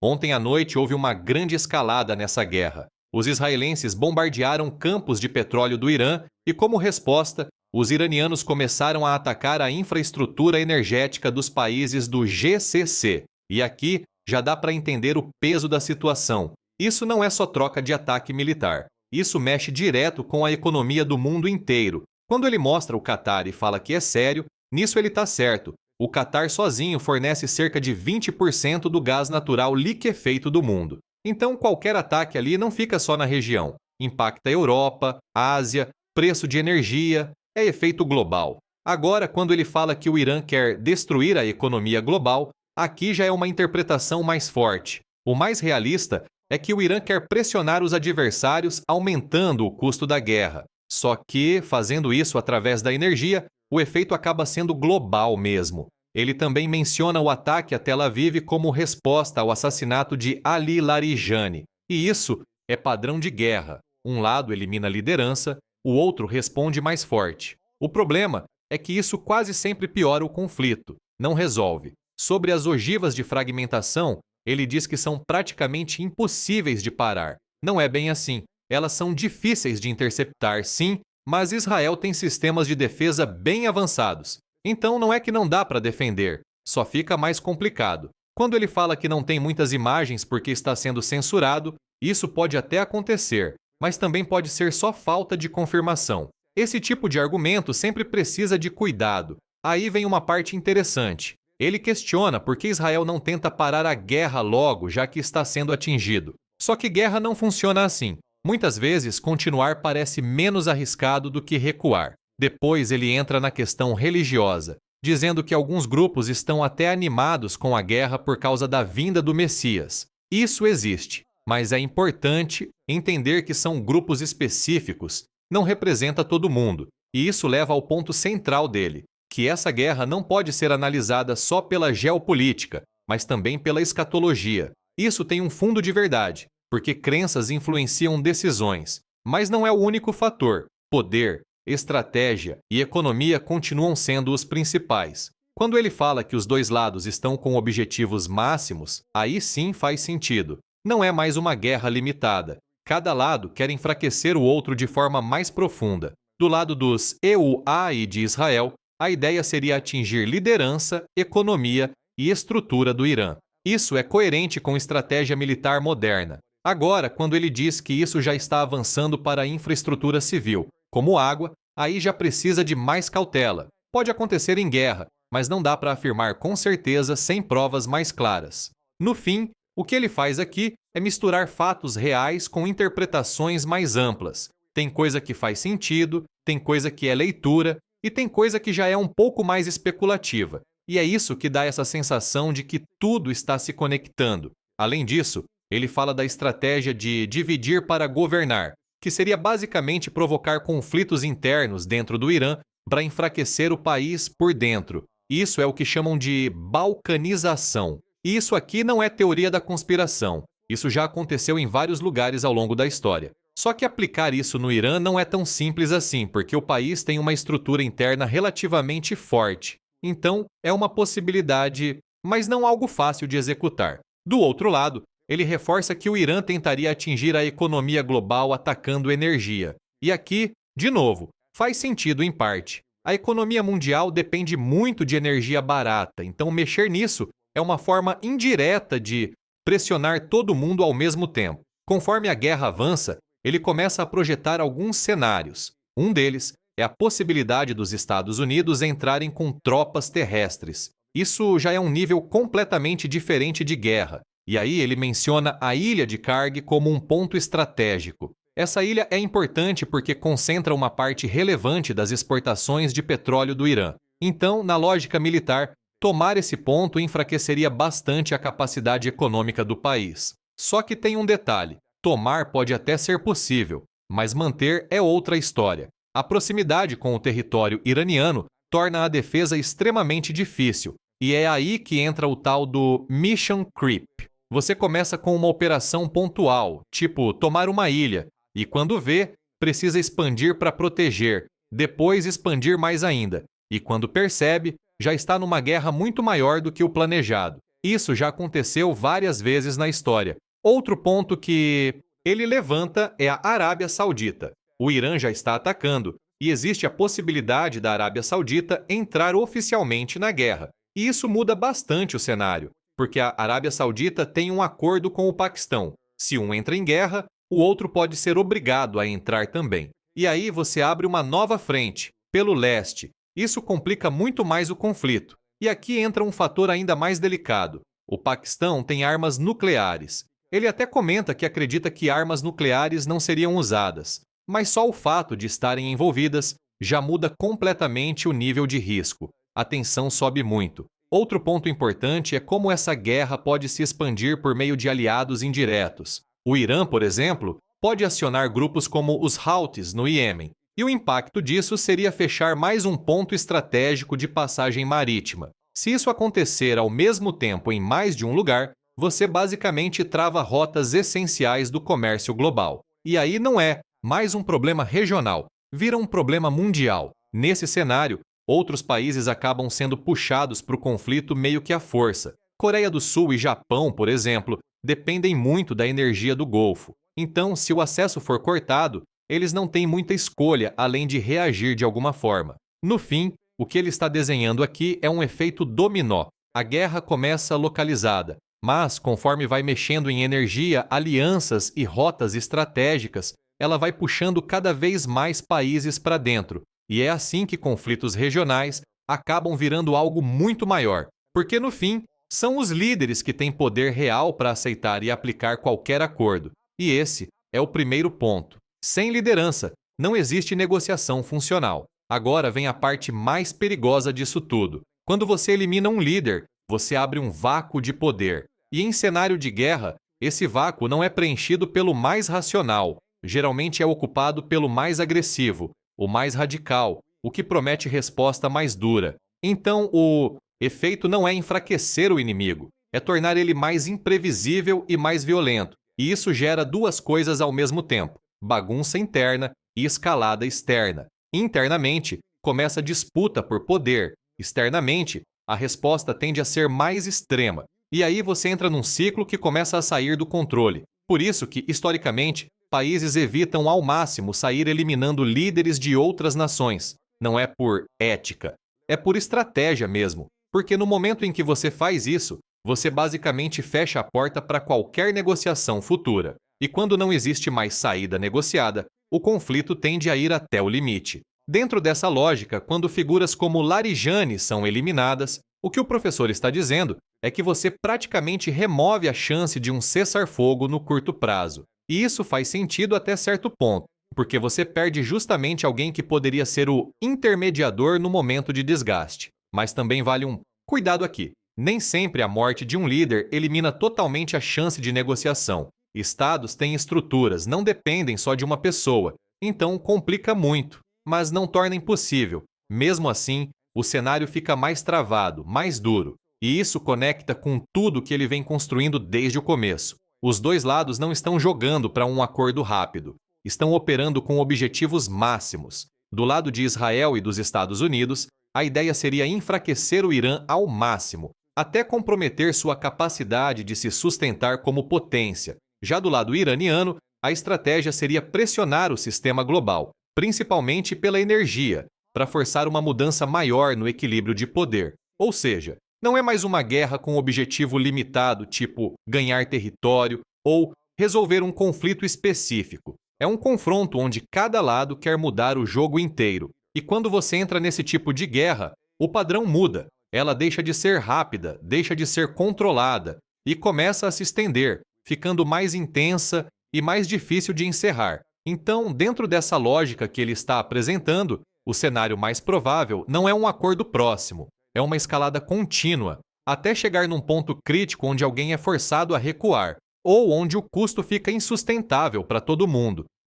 Ontem à noite houve uma grande escalada nessa guerra. Os israelenses bombardearam campos de petróleo do Irã e, como resposta, os iranianos começaram a atacar a infraestrutura energética dos países do GCC. E aqui já dá para entender o peso da situação. Isso não é só troca de ataque militar. Isso mexe direto com a economia do mundo inteiro. Quando ele mostra o Catar e fala que é sério, nisso ele está certo. O Catar sozinho fornece cerca de 20% do gás natural liquefeito do mundo. Então, qualquer ataque ali não fica só na região. Impacta a Europa, Ásia, preço de energia, é efeito global. Agora, quando ele fala que o Irã quer destruir a economia global, aqui já é uma interpretação mais forte. O mais realista é que o Irã quer pressionar os adversários aumentando o custo da guerra. Só que, fazendo isso através da energia, o efeito acaba sendo global mesmo. Ele também menciona o ataque a Tel Aviv como resposta ao assassinato de Ali Larijani. E isso é padrão de guerra. Um lado elimina a liderança, o outro responde mais forte. O problema é que isso quase sempre piora o conflito, não resolve. Sobre as ogivas de fragmentação, ele diz que são praticamente impossíveis de parar. Não é bem assim. Elas são difíceis de interceptar, sim, mas Israel tem sistemas de defesa bem avançados. Então não é que não dá para defender, só fica mais complicado. Quando ele fala que não tem muitas imagens porque está sendo censurado, isso pode até acontecer, mas também pode ser só falta de confirmação. Esse tipo de argumento sempre precisa de cuidado. Aí vem uma parte interessante. Ele questiona por que Israel não tenta parar a guerra logo, já que está sendo atingido. Só que guerra não funciona assim. Muitas vezes, continuar parece menos arriscado do que recuar. Depois ele entra na questão religiosa, dizendo que alguns grupos estão até animados com a guerra por causa da vinda do Messias. Isso existe, mas é importante entender que são grupos específicos, não representa todo mundo. E isso leva ao ponto central dele, que essa guerra não pode ser analisada só pela geopolítica, mas também pela escatologia. Isso tem um fundo de verdade, porque crenças influenciam decisões, mas não é o único fator. Poder, estratégia e economia continuam sendo os principais. Quando ele fala que os dois lados estão com objetivos máximos, aí sim faz sentido. Não é mais uma guerra limitada. Cada lado quer enfraquecer o outro de forma mais profunda. Do lado dos EUA e de Israel, a ideia seria atingir liderança, economia e estrutura do Irã. Isso é coerente com estratégia militar moderna. Agora, quando ele diz que isso já está avançando para a infraestrutura civil, como água, aí já precisa de mais cautela. Pode acontecer em guerra, mas não dá para afirmar com certeza sem provas mais claras. No fim, o que ele faz aqui é misturar fatos reais com interpretações mais amplas. Tem coisa que faz sentido, tem coisa que é leitura e tem coisa que já é um pouco mais especulativa. E é isso que dá essa sensação de que tudo está se conectando. Além disso, ele fala da estratégia de dividir para governar, que seria basicamente provocar conflitos internos dentro do Irã para enfraquecer o país por dentro. Isso é o que chamam de balcanização. E isso aqui não é teoria da conspiração. Isso já aconteceu em vários lugares ao longo da história. Só que aplicar isso no Irã não é tão simples assim, porque o país tem uma estrutura interna relativamente forte. Então, é uma possibilidade, mas não algo fácil de executar. Do outro lado, ele reforça que o Irã tentaria atingir a economia global atacando energia. E aqui, de novo, faz sentido em parte. A economia mundial depende muito de energia barata, então mexer nisso é uma forma indireta de pressionar todo mundo ao mesmo tempo. Conforme a guerra avança, ele começa a projetar alguns cenários. Um deles é a possibilidade dos Estados Unidos entrarem com tropas terrestres. Isso já é um nível completamente diferente de guerra. E aí ele menciona a ilha de Karg como um ponto estratégico. Essa ilha é importante porque concentra uma parte relevante das exportações de petróleo do Irã. Então, na lógica militar, tomar esse ponto enfraqueceria bastante a capacidade econômica do país. Só que tem um detalhe: tomar pode até ser possível, mas manter é outra história. A proximidade com o território iraniano torna a defesa extremamente difícil, e é aí que entra o tal do mission creep. Você começa com uma operação pontual, tipo tomar uma ilha, e quando vê, precisa expandir para proteger, depois expandir mais ainda, e quando percebe, já está numa guerra muito maior do que o planejado. Isso já aconteceu várias vezes na história. Outro ponto que ele levanta é a Arábia Saudita. O Irã já está atacando e existe a possibilidade da Arábia Saudita entrar oficialmente na guerra. E isso muda bastante o cenário, porque a Arábia Saudita tem um acordo com o Paquistão. Se um entra em guerra, o outro pode ser obrigado a entrar também. E aí você abre uma nova frente, pelo leste. Isso complica muito mais o conflito. E aqui entra um fator ainda mais delicado. O Paquistão tem armas nucleares. Ele até comenta que acredita que armas nucleares não seriam usadas, mas só o fato de estarem envolvidas já muda completamente o nível de risco. A tensão sobe muito. Outro ponto importante é como essa guerra pode se expandir por meio de aliados indiretos. O Irã, por exemplo, pode acionar grupos como os Houthis no Iêmen, e o impacto disso seria fechar mais um ponto estratégico de passagem marítima. Se isso acontecer ao mesmo tempo em mais de um lugar, você basicamente trava rotas essenciais do comércio global. E aí não é mais um problema regional, vira um problema mundial. Nesse cenário, outros países acabam sendo puxados para o conflito meio que à força. Coreia do Sul e Japão, por exemplo, dependem muito da energia do Golfo. Então, se o acesso for cortado, eles não têm muita escolha além de reagir de alguma forma. No fim, o que ele está desenhando aqui é um efeito dominó. A guerra começa localizada, mas conforme vai mexendo em energia, alianças e rotas estratégicas, ela vai puxando cada vez mais países para dentro. E é assim que conflitos regionais acabam virando algo muito maior, porque no fim, são os líderes que têm poder real para aceitar e aplicar qualquer acordo. E esse é o primeiro ponto. Sem liderança, não existe negociação funcional. Agora vem a parte mais perigosa disso tudo. Quando você elimina um líder, você abre um vácuo de poder. E em cenário de guerra, esse vácuo não é preenchido pelo mais racional. Geralmente é ocupado pelo mais agressivo, o mais radical, o que promete resposta mais dura. Então, o efeito não é enfraquecer o inimigo, é tornar ele mais imprevisível e mais violento. E isso gera duas coisas ao mesmo tempo: bagunça interna e escalada externa. Internamente, começa a disputa por poder. Externamente, a resposta tende a ser mais extrema. E aí você entra num ciclo que começa a sair do controle. Por isso que, historicamente, países evitam ao máximo sair eliminando líderes de outras nações. Não é por ética, é por estratégia mesmo. Porque no momento em que você faz isso, você basicamente fecha a porta para qualquer negociação futura. E quando não existe mais saída negociada, o conflito tende a ir até o limite. Dentro dessa lógica, quando figuras como Larijane são eliminadas, o que o professor está dizendo é que você praticamente remove a chance de um cessar-fogo no curto prazo. E isso faz sentido até certo ponto, porque você perde justamente alguém que poderia ser o intermediador no momento de desgaste. Mas também vale um cuidado aqui. Nem sempre a morte de um líder elimina totalmente a chance de negociação. Estados têm estruturas, não dependem só de uma pessoa, então complica muito, mas não torna impossível. Mesmo assim, o cenário fica mais travado, mais duro, e isso conecta com tudo que ele vem construindo desde o começo. Os dois lados não estão jogando para um acordo rápido, estão operando com objetivos máximos. Do lado de Israel e dos Estados Unidos, a ideia seria enfraquecer o Irã ao máximo, até comprometer sua capacidade de se sustentar como potência. Já do lado iraniano, a estratégia seria pressionar o sistema global, principalmente pela energia, para forçar uma mudança maior no equilíbrio de poder. Ou seja, não é mais uma guerra com objetivo limitado, tipo ganhar território ou resolver um conflito específico. É um confronto onde cada lado quer mudar o jogo inteiro. E quando você entra nesse tipo de guerra, o padrão muda. Ela deixa de ser rápida, deixa de ser controlada e começa a se estender, ficando mais intensa e mais difícil de encerrar. Então, dentro dessa lógica que ele está apresentando, o cenário mais provável não é um acordo próximo, é uma escalada contínua, até chegar num ponto crítico onde alguém é forçado a recuar, ou onde o custo fica insustentável para todo mundo.